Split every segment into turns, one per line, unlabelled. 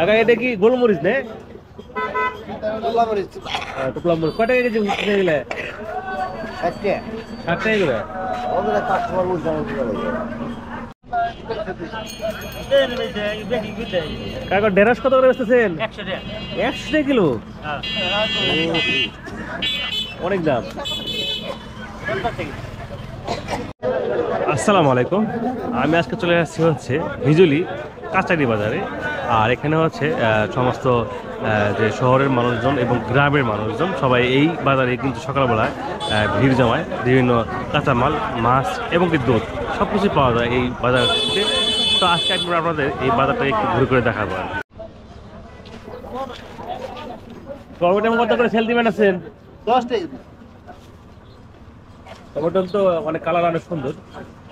কাকা এটা কি গোলমরিচ না? টুকলা মরিচ কয় টাকা কেজি গেলে? 60 টাকা করে। কাকা ঢেঁড়স কত করে বেচতেছেন? 100 টাকা কিলো। অনেক দাম। আসসালামু আলাইকুম, আমি আজকে চলে আসছি হচ্ছে হিজলি কাঁচারি বাজারে। আর এখানে হচ্ছে সমস্ত যে শহরের মানুষজন এবং গ্রামের মানুষজন সবাই এই বাজারে কিন্তু সকালবেলায় ভিড় জমায়। বিভিন্ন কাঁচামাল, মাছ এবং কি দুধ সব কিছু পাওয়া যায় এই বাজারটিতে। তো আজকে একবার আপনাদের এই বাজারটা একটু ঘুরে করে দেখাবো। টমেটো কত করে সেল দিবেন আছেন?
10 টাকা।
টমেটো তো অনেক কালার অনেক সুন্দর।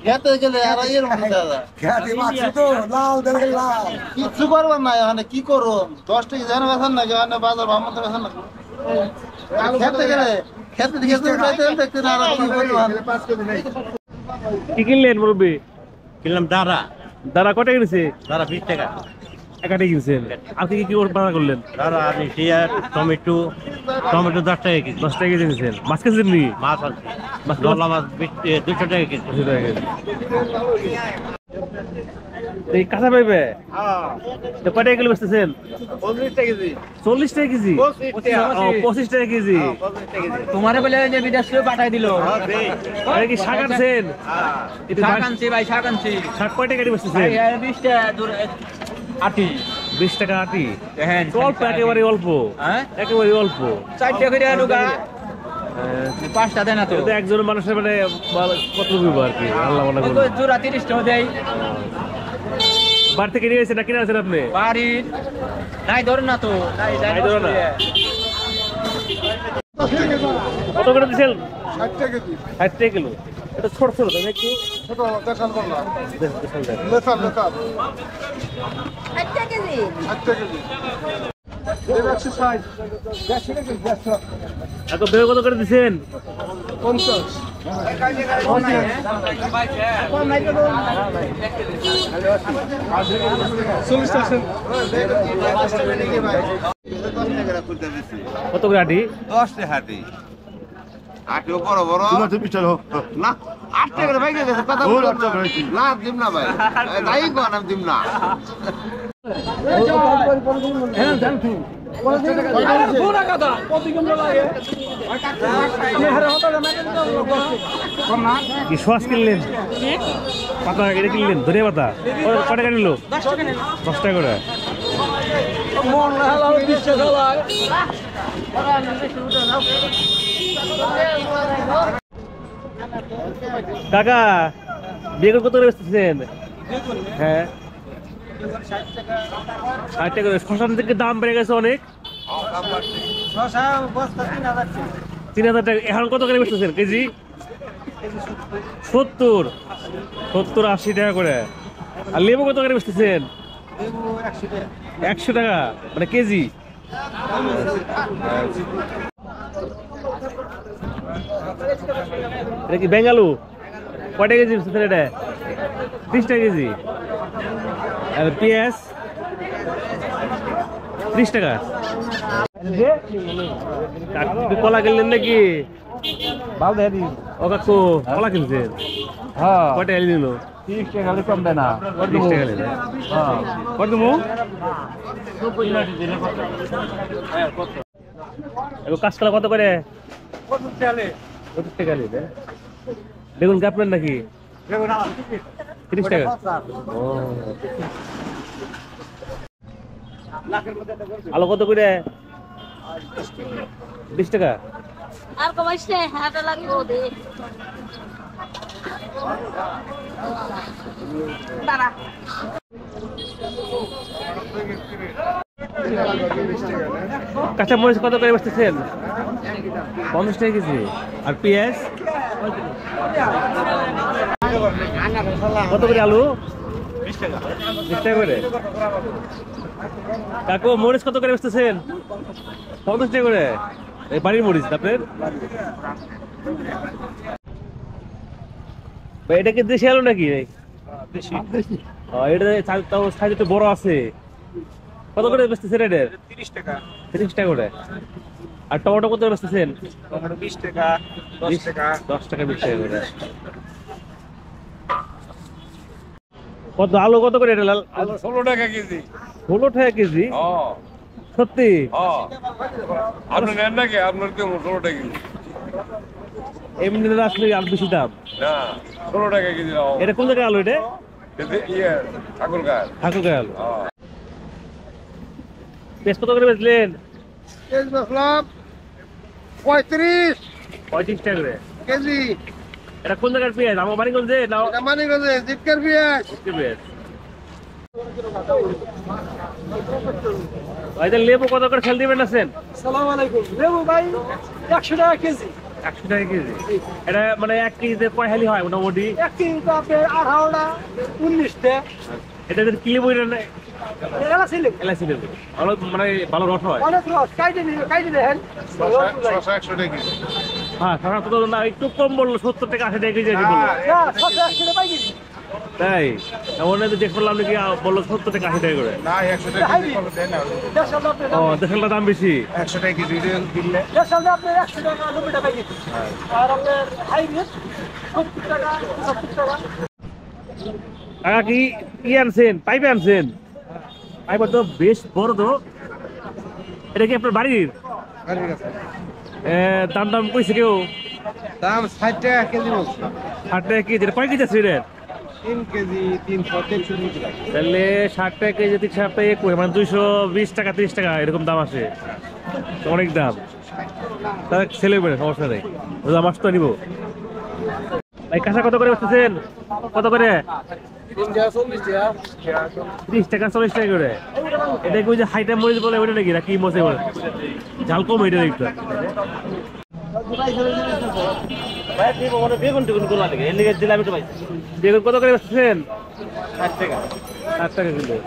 খেতে গেলে আর এর মধ্যে দাদা
খেতে মাছি তো লাল দেখে লাল
কিছু করবার নাই, মানে কি করব? 10 টাকা জানা বেছেন না, জানা বাজার ভাব মতো বেছেন না। খেতে গেলে খেতে দেখতে না আর কি করব?
কি কিনলেন মুরব্বী?
কিনলাম দাঁড়া।
দাদা কত কিনেছে?
দাঁড়া 20 টাকা।
একাটি কিনছেন। আর কি কি বাজার করলেন?
দাঁড়া আপনি টিয়ার টমেটো 10 টাকা কেজি।
10 টাকা কেজি কিনছেন। মাছ কিনছেন নি?
মাছ আছে,
মাছ
ডলা মাছ 200 টাকা কেজি।
200 টাকা কেজি। এই কাঁচা পেঁপে তো কয় টাকা কিলো বেচতেছেন?
40 টাকা কেজি।
40 টাকা কেজি। 25 টাকা কেজি।
তোমারে বলে যে বিদেশ পাঠাই দিল।
আরে কি শাক আনছেন?
শাক আনছি ভাই, শাক আনছি।
শাক কয় টাকা বেচতেছেন?
20 টাকা আটি।
20 টাকা আটি।
হ্যাঁ
অল্প, একেবারে অল্প।
হ্যাঁ
একেবারে অল্প।
4 টাকা করে ঢুকা। 5টা দেয় না তো।
এটা একজন মানুষের মানে কত রুপি আর কি আল্লাহ মনে
ওই
করে।
জোড়া 30 টাকা দেয়।
বাড়ি থেকে নিয়ে এসেছেন না কিনে আছেন আপনি?
বাড়ির নাই ধর না তো।
নাই ধরো না। কত করে দিছেন?
60 টাকা কেজি
60 টাকা কিলো। এটা ছোট ছোট তো একটু
ছোট দেখাল করলাম
দেখাল দেন।
লেসাল
60 টাকা কেজি।
60 টাকা কেজি 160 100 টাকা কেজি 100
এত বের কত করে দিছেন?
50
কত করে আটি?
10 টাকা হাতি। আটিও বড় বড় না, 8 টাকা করে বাইকে গেছে কথা বলুন না। দিম না ভাই, তাই কোন আমি দিম না।
কি সস কিনলেন? পাতা এটা কিনলেন? ধনিয়া পাতা কত টাকা নিল? 10 টাকা করে। কাকা বেগুন কত করে বেচতেছেন? হ্যাঁ 60 টাকা করে। শশার থেকে দাম বেড়ে গেছে অনেক। 3000 টাকা। এখন কত করে বেচতেছেন কেজি? 70 80 টাকা করে। আর লেবু কত করে বেচতেছেন? 100 টাকা মানে কেজি। এটা কি বেঙ্গালু? কয়টা কেজি বেচতেছেন এটা? 30 টাকা কেজি। আর পেঁয়াজ 30 টাকা। কলা কিনলেন নাকি? ও কাকু কলা কিনছেন? কয়টা এলি নিল?
30 টাকা হলে কম দেয় না।
30 টাকা নিল। কত দেবো? কাঁচকলা কত করে? 25 টাকা নিলে। বেগুন কি আপনার নাকি? 30 টাকা। ও আলু কত করে? 20 টাকা।
আর কমাইছ না, হাটা লাগবে দে। দাঁড়া।
কাঁচা মরিচ কত করে বেচতেছেন? 50 টাকা কেজি। আর পেঁয়াজ কত করে? আলু 20 টাকা। 20 টাকা করে। কাকু মরিচ কত করে বেচতেছেন? 50 টাকা করে। এই বাড়ির মরিচ আপনার? এটা কি দেশি আলু নাকি? এটা সাইজ একটু বড় আছে। কত করে বেচতেছেন এটার?
30 টাকা।
30 টাকা করে। আর টমেটো কত করে বেচতেছেন?
টমেটো 20 টাকা, 10 টাকা।
10 টাকা 20 টাকা করে। কত আলু কত করে এটা লাল?
আলু 16 টাকা কেজি।
16 টাকা কেজি? সত্যি?
আপনি নেন নাকি? আপনার কেমন 16 টাকা কেজি?
এমনি না আসলে আর বেশি দাম।
না, 16 টাকা কেজি দাও।
এটা কোন জায়গায় আলু এটা?
ঠাকুরগাঁও।
ঠাকুরগাঁও আলু। পেঁয়াজ কত করে বেচলেন?
কেজি বেচলাম 35
35 টাকা করে।
কেজি।
এটা কোন জায়গার পেঁয়াজ? আমার বাড়িগঞ্জে না
এটা মানিকগঞ্জে জিটকার পেঁয়াজ।
পেঁয়াজ? ভাইদের লেবু কত করে সেল দিবেন আছেন?
আসসালামু আলাইকুম। লেবু ভাই 100 টাকা কেজি।
100 টাকা কেজি। এটা মানে 1 কেজিতে কয় হালি হয় মোটামুটি?
1 কেজিতে আপনার 18টা 19টা।
এটা যদি কি লেবু এটা
এলা ছিল।
এলাচি লেবু ভালো মানে ভালো রস হয়।
অনেক রস কাইটে দেখেন।
100 টাকা কেজি।
হ্যাঁ সাধারণত তো না একটু কম বললো 70 টাকা 80 টাকা কেজি বললো।
না 100 টাকা পাই কেজি।
তাই এমন তো দেখ করলাম নাকি বললো 70 টাকা 80 টাকা করে।
না 100 টাকা কেজি কত দেন না?
দেড়শো আপনার
ও দেখালটা দাম বেশি।
100 টাকা কেজি দিলে
দেড়শো আপনার 100 টাকা 90 টাকা কেজি। আর আপনার হাইব্রিড 70 টাকা 70 টাকা।
টাকা কি কি আনছেন? পাইপে আনছেন? পাইপ তো বেশ বড় তো। এটা কি আপনার বাড়ির? দাম দাম কইছে কেউ?
দাম 60 টাকা কেজি বলছে।
60 টাকা কেজি। এটা কয় কেজি আছে এটা?
3 কেজি 300 টাকা।
তাহলে 60 টাকা কেজি যদি সপ্তাহে মানে 220 টাকা 30 টাকা এরকম দাম আসে। তো অনেক দাম। তাহলে ছেলে বেড়ে সমস্যা নেই। রোজা মাছ তো নিব। ভাই কাঁচা কত করে বেচতেছেন? কত করে? 30 টাকা 40 টাকা করে। এটা কি ওই যে হাইটা মরিচ বলে ওইটা নাকি? না কি মরিচ বলে? ঝাল কম এটা একটু। বেগুন কত করে বেচতেছেন? 60 টাকা। 60 টাকা কিলো।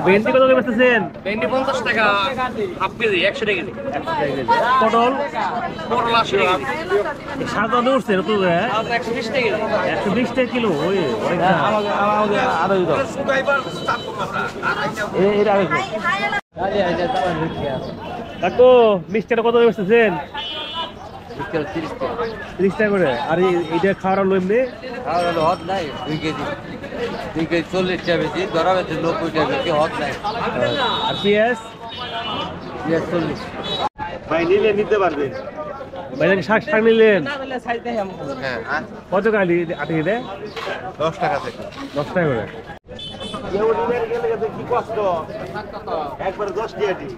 ভেন্ডি কত করে বেচতেছেন?
ভেন্ডি 50 টাকা হাফ কেজি 100 টাকা কেজি।
100 টাকা কেজি। পটল
করলা 80 টাকা কেজি।
সাদা উঠছে নতুন করে?
120 টাকা কেজি।
120 টাকা কিলো। ওই অনেক দাম। এর আগে কাকু মিষ্টিটা কত করে বেচতেছেন? 30 টাকা করে। আর এইটা খাওয়ার লোক এমনি?
হত নাই 2 কেজি 40 টাকা বেশি ধরা বেশি 90 টাকা বেশি হত নাই।
আর পেঁয়াজ?
40
ভাই নিলে নিতে পারবেন।
ভাই শাক শাক নিলেন?
হ্যাঁ,
কত কালি আটি দে?
10 টাকা থেকে।
10 টাকা করে।
কি কষ্ট একবার 10 টাকা দি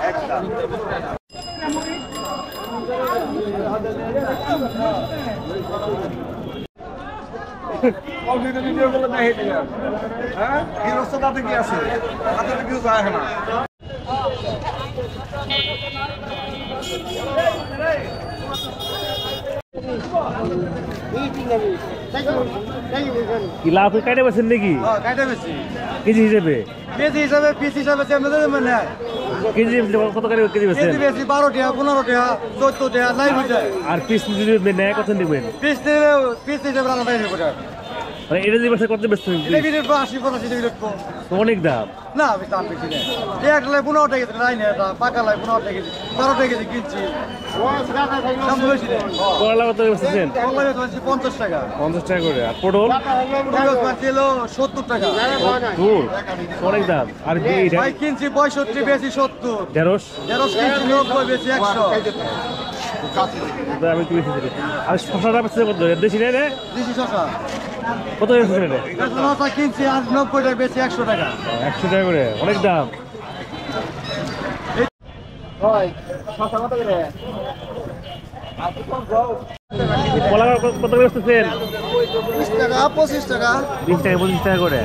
একটা।
ভিডিও গুলো দেখে দিলাম। হ্যাঁ কি রস্তা তাতে কি আছে? তাতে তো কিছু যায় না।
কি লাভ কাটে বেছেন নাকি?
কাইটা বেশি
কেজি হিসেবে?
কেজি হিসাবে পিস হিসাবে মানে
কেজি কত করে কেজি বেছেন?
কেজি বেশি 12 টাকা 15 টাকা 14 টাকা নাই বুঝায়।
আর পিস যদি নেয় কত নেবেন?
পিস দিলে পিস হিসাবে আলাদা টাকা।
মানে এটা যে বেছে কত বেচছেন?
এটা বিলেট 80 85 টাকা বিলেট
অনেক দাম।
না আমি দাম বেশি না। এক লাই 15 টাকা নাই না, এটা পাকা লাই 15 টাকা কেজি 12 টাকা কেজি কিনছি। দাম বেশি না।
করলা কত বেচছেন?
কলা বেচছি 50 টাকা।
50 টাকা করে। আর পটল?
পটল ছিল 70 টাকা।
দূর অনেক দাম। আর এইটা
ভাই কিনছি 65 বেশি 70।
ঢেঁড়স?
ঢেঁড়স কিনছি 90 বেশি 100।
আমি কি বেশি দিই? আর শসাটা বেচছে কত? দেশি নেই রে?
দিছি শসা।
কত বেচছেন এটা?
শসা কিনছি আর 90 টাকা বেশি 100 টাকা।
100 টাকা করে। অনেক দাম। কলা কত করে বেচতেছেন?
20 টাকা 25 টাকা।
20 টাকা 25 টাকা করে।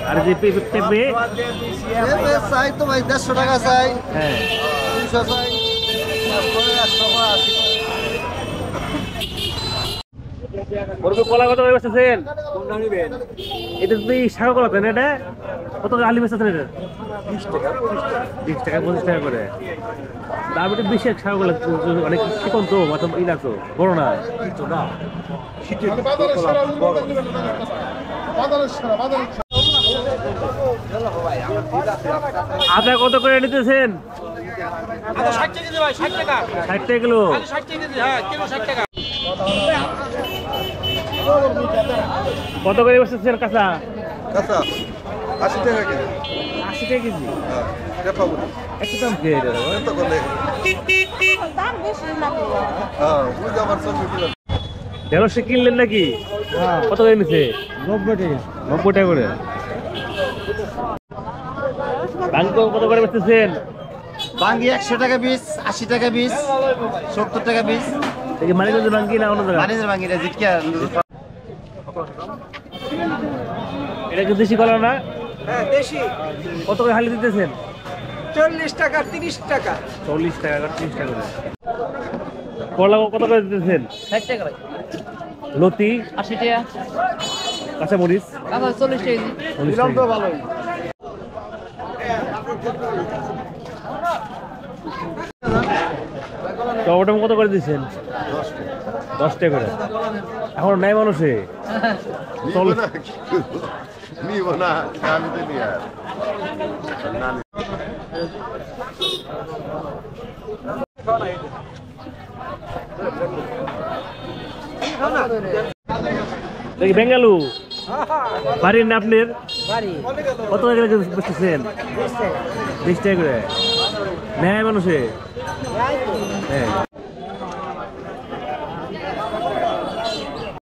আর যে পেঁপে?
চাই তো ভাই 150 টাকা চাই,
হ্যাঁ
200 চাই, 180।
কলা কত করে বেচতেছেন? এটা তুমি শাক কলা দেন এটা? কত করে আলু বেচতেছেন এটা? 20 টাকা 25 টাকা করে। দাম একটু বেশি শাক কলা অনেক চিকন তো মাথা ই লাগতো বড় না।
বাজারের সেরা
আদা কত করে নিতেছেন?
আচ্ছা 60 টাকা দিই ভাই 60 টাকা
60 টাকা কিলো।
60 টাকা দিই হ্যাঁ কিলো 60 টাকা
কত করে বসেছেন কাঁচা?
কাঁচা 80 টাকা কেজি
80 টাকা কেজি।
হ্যাঁ দেখা বলি
একটু দাম খেয়ে এটা
এত করলে
দাম বেশি না
হ্যাঁ বুঝ আমার সঙ্গে দিলাম
ঢেঁড়সে কিনলেন নাকি? কত করে নিচ্ছে?
90 টাকা
90 টাকা করে। বাঙ্গো কত করে বেচতেছেন?
বাঙ্গি 100 টাকা পিস, 80 টাকা পিস, 70 টাকা পিস।
এই মানিকগঞ্জের বাঙ্গি না অন্য জায়গা?
বাণিজ্যের বাঙ্গিটা জিটকা
এটা কি দেশি কলা না?
হ্যাঁ দেশি
কত করে হালি দিতেছেন?
40 টাকা 30 টাকা
40 টাকা আর 30 টাকা করে। করলা কত করে দিতেছেন?
60 টাকা ভাই
লতি
80 টাকা
কাঁচা মরিচ
কাকা 40 টাকা কেজি
40 টাকা।
ভালোই
টমেটো কত করে দিচ্ছেন? 10 টাকা করে। এখন নাই মানুষে
নিব না নিব না আমি তো নিয়ে আর না
দেখি বেঙ্গালু বাড়ির না আপনার? কত টাকা করে বেচতেছেন? 20 টাকা করে। নেয় মানুষে? হ্যাঁ